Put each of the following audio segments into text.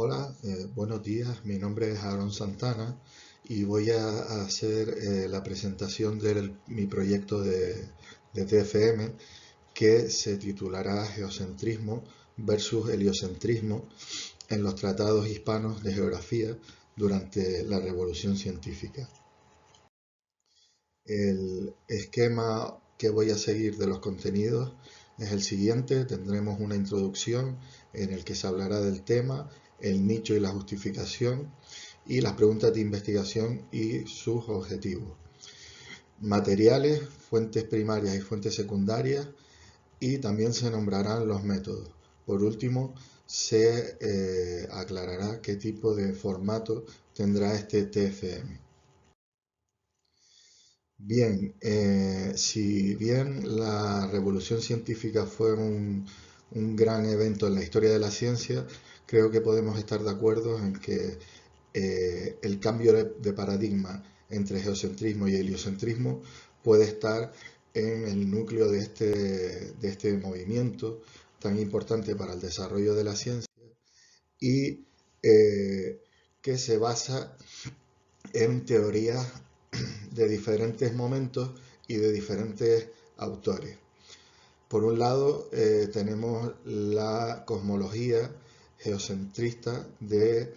Hola, buenos días. Mi nombre es Aaron Santana y voy a hacer la presentación de mi proyecto de TFM que se titulará Geocentrismo versus Heliocentrismo en los tratados hispanos de geografía durante la Revolución Científica. El esquema que voy a seguir de los contenidos es el siguiente. Tendremos una introducción en el que se hablará del tema, el nicho y la justificación, y las preguntas de investigación y sus objetivos. Materiales, fuentes primarias y fuentes secundarias, y también se nombrarán los métodos. Por último, se aclarará qué tipo de formato tendrá este TFM. Bien, si bien la revolución científica fue un gran evento en la historia de la ciencia, creo que podemos estar de acuerdo en que el cambio de paradigma entre geocentrismo y heliocentrismo puede estar en el núcleo de este movimiento tan importante para el desarrollo de la ciencia y que se basa en teorías de diferentes momentos y de diferentes autores. Por un lado, tenemos la cosmología geocentrista de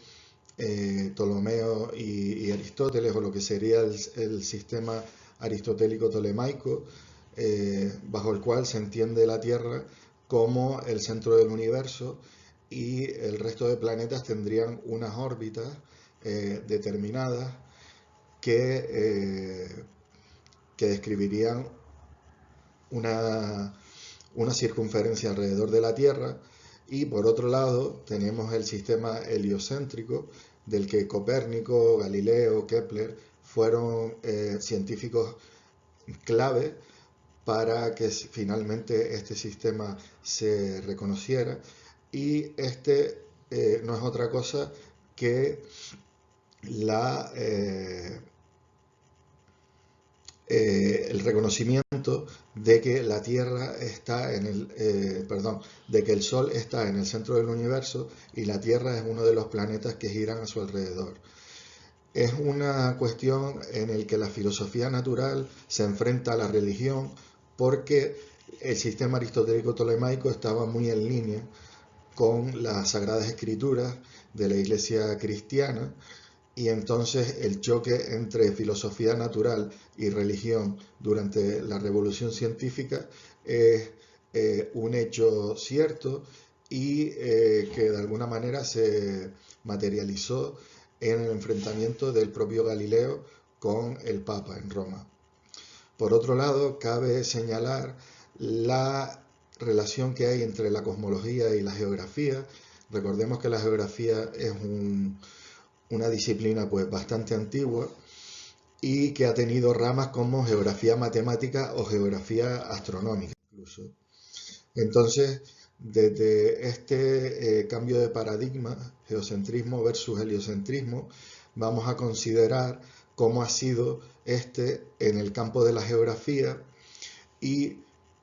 Ptolomeo y Aristóteles, o lo que sería el sistema aristotélico-tolemaico, bajo el cual se entiende la Tierra como el centro del universo y el resto de planetas tendrían unas órbitas determinadas que, que describirían una, una circunferencia alrededor de la Tierra. Y por otro lado tenemos el sistema heliocéntrico, del que Copérnico, Galileo, Kepler fueron científicos clave para que finalmente este sistema se reconociera. Y este no es otra cosa que el reconocimiento de que la Tierra está de que el Sol está en el centro del universo y la Tierra es uno de los planetas que giran a su alrededor. Es una cuestión en la que la filosofía natural se enfrenta a la religión porque el sistema aristotélico tolemaico estaba muy en línea con las sagradas escrituras de la Iglesia cristiana, y entonces el choque entre filosofía natural y religión durante la Revolución Científica es un hecho cierto y que de alguna manera se materializó en el enfrentamiento del propio Galileo con el Papa en Roma. Por otro lado, cabe señalar la relación que hay entre la cosmología y la geografía. Recordemos que la geografía es una disciplina pues bastante antigua y que ha tenido ramas como geografía matemática o geografía astronómica incluso. Entonces, desde este cambio de paradigma, geocentrismo versus heliocentrismo, vamos a considerar cómo ha sido este en el campo de la geografía y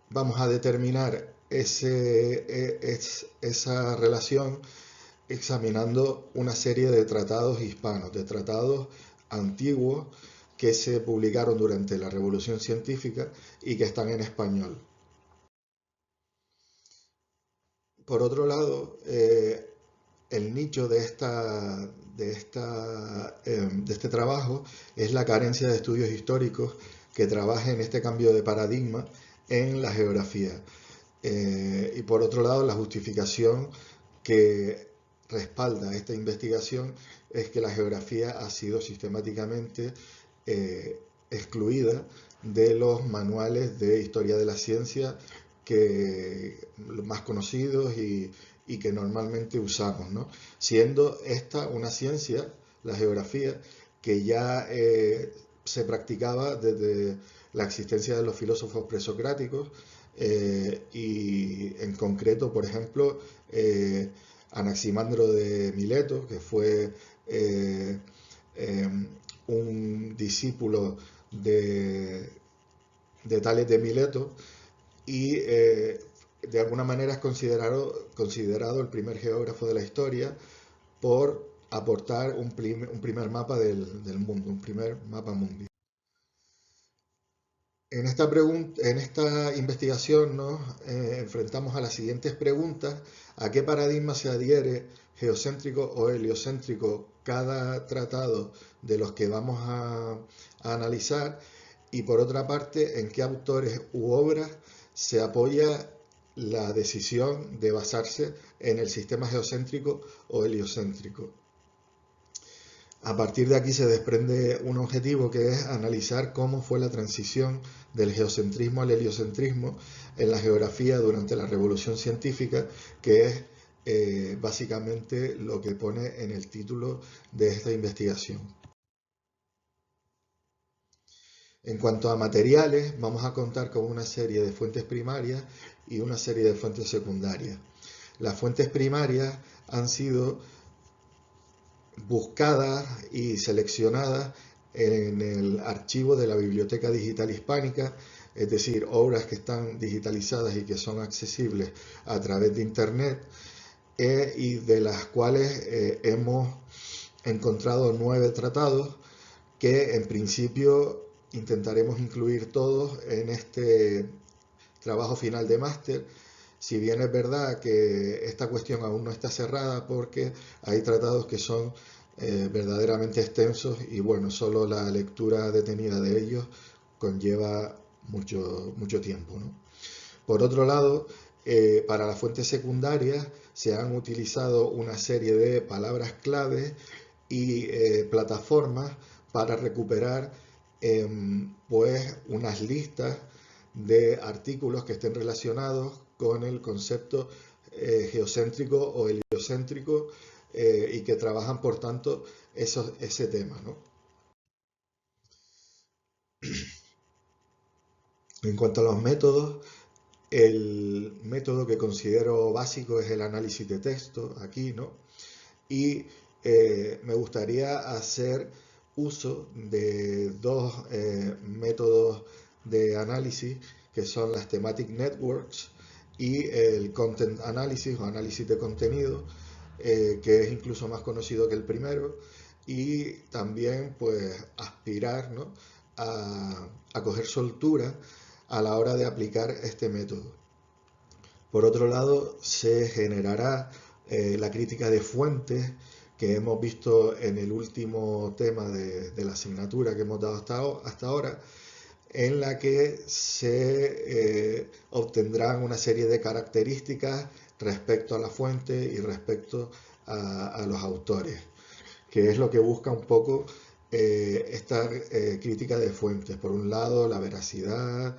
vamos a determinar esa relación examinando una serie de tratados hispanos, de tratados antiguos que se publicaron durante la Revolución Científica y que están en español. Por otro lado, el nicho de este trabajo es la carencia de estudios históricos que trabajen este cambio de paradigma en la geografía. Y por otro lado, la justificación que respalda esta investigación es que la geografía ha sido sistemáticamente excluida de los manuales de historia de la ciencia los más conocidos y que normalmente usamos, ¿no? Siendo esta una ciencia, la geografía, que ya se practicaba desde la existencia de los filósofos presocráticos, y en concreto, por ejemplo, Anaximandro de Mileto, que fue un discípulo de Tales de Mileto, y de alguna manera es considerado el primer geógrafo de la historia, por aportar un primer mapa del mundo, un primer mapa mundi. En esta investigación nos enfrentamos a las siguientes preguntas: ¿a qué paradigma se adhiere, geocéntrico o heliocéntrico, cada tratado de los que vamos a analizar? Y por otra parte, ¿en qué autores u obras se apoya la decisión de basarse en el sistema geocéntrico o heliocéntrico? A partir de aquí se desprende un objetivo, que es analizar cómo fue la transición del geocentrismo al heliocentrismo en la geografía durante la Revolución Científica, que es básicamente lo que pone en el título de esta investigación. En cuanto a materiales, vamos a contar con una serie de fuentes primarias y una serie de fuentes secundarias. Las fuentes primarias han sido buscadas y seleccionadas en el archivo de la Biblioteca Digital Hispánica, es decir, obras que están digitalizadas y que son accesibles a través de Internet, y de las cuales hemos encontrado 9 tratados que en principio intentaremos incluir todos en este trabajo final de máster. Si bien es verdad que esta cuestión aún no está cerrada, porque hay tratados que son verdaderamente extensos y bueno, solo la lectura detenida de ellos conlleva mucho tiempo, ¿no? Por otro lado, para las fuentes secundarias se han utilizado una serie de palabras clave y plataformas para recuperar pues unas listas de artículos que estén relacionados con el concepto geocéntrico o heliocéntrico, y que trabajan por tanto ese tema, ¿no? En cuanto a los métodos, el método que considero básico es el análisis de texto aquí, ¿no? Y me gustaría hacer uso de dos métodos de análisis, que son las thematic networks y el content analysis o análisis de contenido, que es incluso más conocido que el primero, y también pues aspirar, ¿no?, a coger soltura a la hora de aplicar este método. Por otro lado, se generará la crítica de fuentes, que hemos visto en el último tema de la asignatura que hemos dado hasta ahora, en la que se obtendrán una serie de características respecto a la fuente y respecto a los autores, que es lo que busca un poco esta crítica de fuentes. Por un lado, la veracidad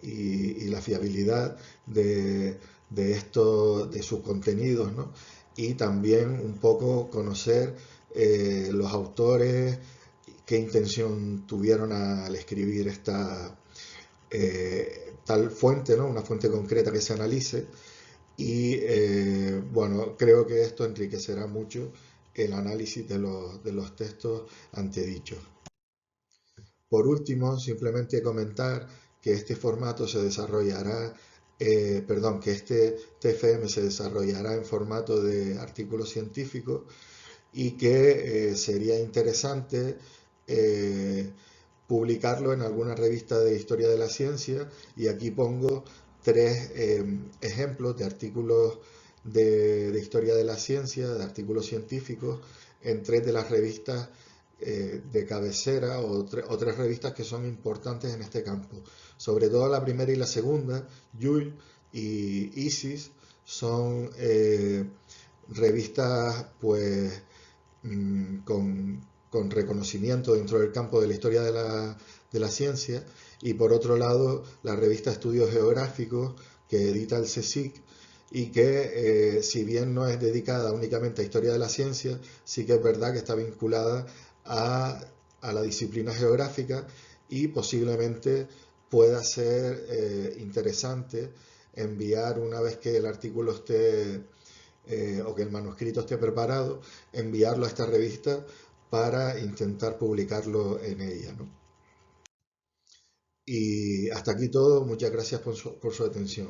y la fiabilidad de sus contenidos, ¿no? Y también un poco conocer los autores, qué intención tuvieron al escribir esta tal fuente, ¿no?, una fuente concreta que se analice. Y bueno, creo que esto enriquecerá mucho el análisis de los textos antedichos. Por último, simplemente comentar que este formato se desarrollará, que este TFM se desarrollará en formato de artículo científico, y que sería interesante publicarlo en alguna revista de historia de la ciencia, y aquí pongo 3 ejemplos de artículos de historia de la ciencia, de artículos científicos, en 3 de las revistas de cabecera, o 3 revistas que son importantes en este campo. Sobre todo la primera y la segunda, Joule y ISIS, son revistas pues con reconocimiento dentro del campo de la historia de la ciencia. Y por otro lado, la revista Estudios Geográficos, que edita el CSIC, y que si bien no es dedicada únicamente a historia de la ciencia, sí que es verdad que está vinculada a la disciplina geográfica, y posiblemente pueda ser interesante enviar, una vez que el artículo esté o que el manuscrito esté preparado, enviarlo a esta revista para intentar publicarlo en ella, ¿no? Y hasta aquí todo. Muchas gracias por su atención.